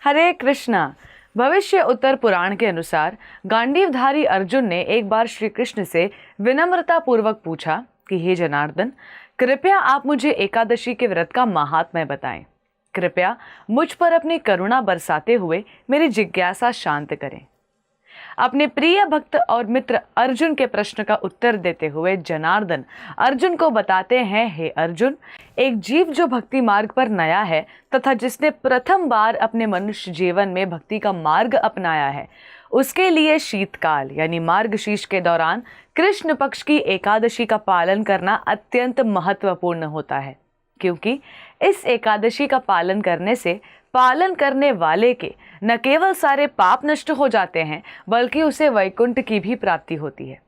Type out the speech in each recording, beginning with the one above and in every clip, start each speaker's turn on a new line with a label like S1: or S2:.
S1: हरे कृष्णा। भविष्य उत्तर पुराण के अनुसार गांडीवधारी अर्जुन ने एक बार श्री कृष्ण से विनम्रता पूर्वक पूछा कि हे जनार्दन, कृपया आप मुझे एकादशी के व्रत का महात्म्य बताएं। कृपया मुझ पर अपनी करुणा बरसाते हुए मेरी जिज्ञासा शांत करें। अपने प्रिय भक्त और मित्र अर्जुन के प्रश्न का उत्तर देते हुए जनार्दन अर्जुन को बताते हैं, हे अर्जुन, एक जीव जो भक्ति मार्ग पर नया है तथा जिसने प्रथम बार अपने मनुष्य जीवन में भक्ति का मार्ग अपनाया है, उसके लिए शीतकाल यानी मार्गशीर्ष के दौरान कृष्ण पक्ष की एकादशी का पालन करना अत्यंत महत्वपूर्ण होता है, क्योंकि इस एकादशी का पालन करने से पालन करने वाले के न केवल सारे पाप नष्ट हो जाते हैं बल्कि उसे वैकुंठ की भी प्राप्ति होती है।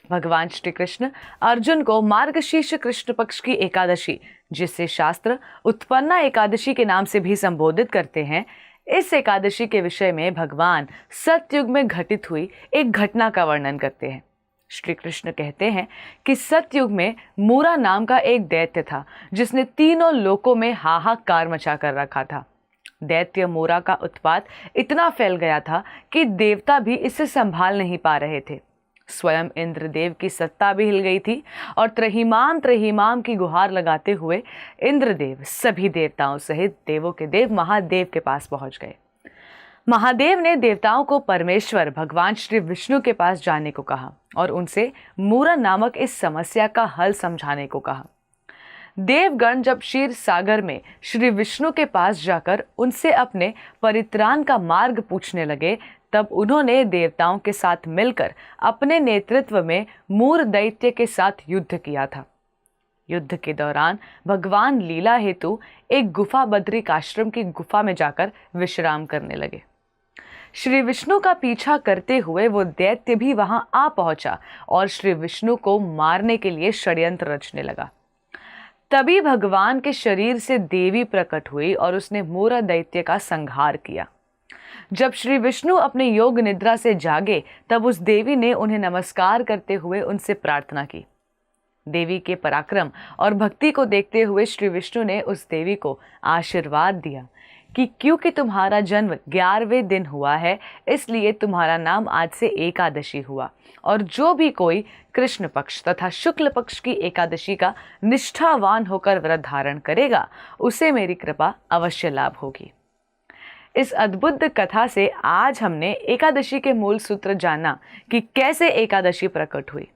S1: भगवान श्री कृष्ण अर्जुन को मार्गशीर्ष कृष्ण पक्ष की एकादशी, जिसे शास्त्र उत्पन्ना एकादशी के नाम से भी संबोधित करते हैं, इस एकादशी के विषय में भगवान सतयुग में घटित हुई एक घटना का वर्णन करते हैं। श्री कृष्ण कहते हैं कि सतयुग में मूरा नाम का एक दैत्य था जिसने तीनों लोकों में हाहाकार मचा कर रखा था। दैत्य मूरा का उत्पात इतना फैल गया था कि देवता भी इसे संभाल नहीं पा रहे थे। स्वयं इंद्रदेव की सत्ता भी हिल गई थी और त्रहीमाम त्रहीमाम की गुहार लगाते हुए इंद्रदेव सभी देवताओं सहित देवों के देव महादेव के पास पहुंच गए। महादेव ने देवताओं को परमेश्वर भगवान श्री विष्णु के पास जाने को कहा और उनसे मूरा नामक इस समस्या का हल समझाने को कहा। देवगण जब क्षीर सागर में श्री विष्णु के पास जाकर उनसे अपने परित्राण का मार्ग पूछने लगे, तब उन्होंने देवताओं के साथ मिलकर अपने नेतृत्व में मूर दैत्य के साथ युद्ध किया था। युद्ध के दौरान भगवान लीला हेतु एक गुफा बद्रिक आश्रम की गुफा में जाकर विश्राम करने लगे। श्री विष्णु का पीछा करते हुए वो दैत्य भी वहां आ पहुंचा और श्री विष्णु को मारने के लिए षड्यंत्र रचने लगा। तभी भगवान के शरीर से देवी प्रकट हुई और उसने मूरा दैत्य का संहार किया। जब श्री विष्णु अपने योग निद्रा से जागे तब उस देवी ने उन्हें नमस्कार करते हुए उनसे प्रार्थना की। देवी के पराक्रम और भक्ति को देखते हुए श्री विष्णु ने उस देवी को आशीर्वाद दिया कि क्योंकि तुम्हारा जन्म 11वें दिन हुआ है, इसलिए तुम्हारा नाम आज से एकादशी हुआ, और जो भी कोई कृष्ण पक्ष तथा शुक्ल पक्ष की एकादशी का निष्ठावान होकर व्रत धारण करेगा, उसे मेरी कृपा अवश्य लाभ होगी। इस अद्भुत कथा से आज हमने एकादशी के मूल सूत्र जाना कि कैसे एकादशी प्रकट हुई।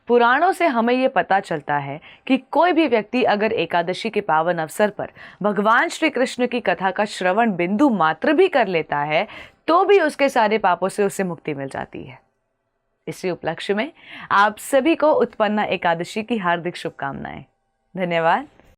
S1: पुराणों से हमें ये पता चलता है कि कोई भी व्यक्ति अगर एकादशी के पावन अवसर पर भगवान श्री कृष्ण की कथा का श्रवण बिंदु मात्र भी कर लेता है तो भी उसके सारे पापों से उसे मुक्ति मिल जाती है। इसी उपलक्ष्य में आप सभी को उत्पन्ना एकादशी की हार्दिक शुभकामनाएं। धन्यवाद।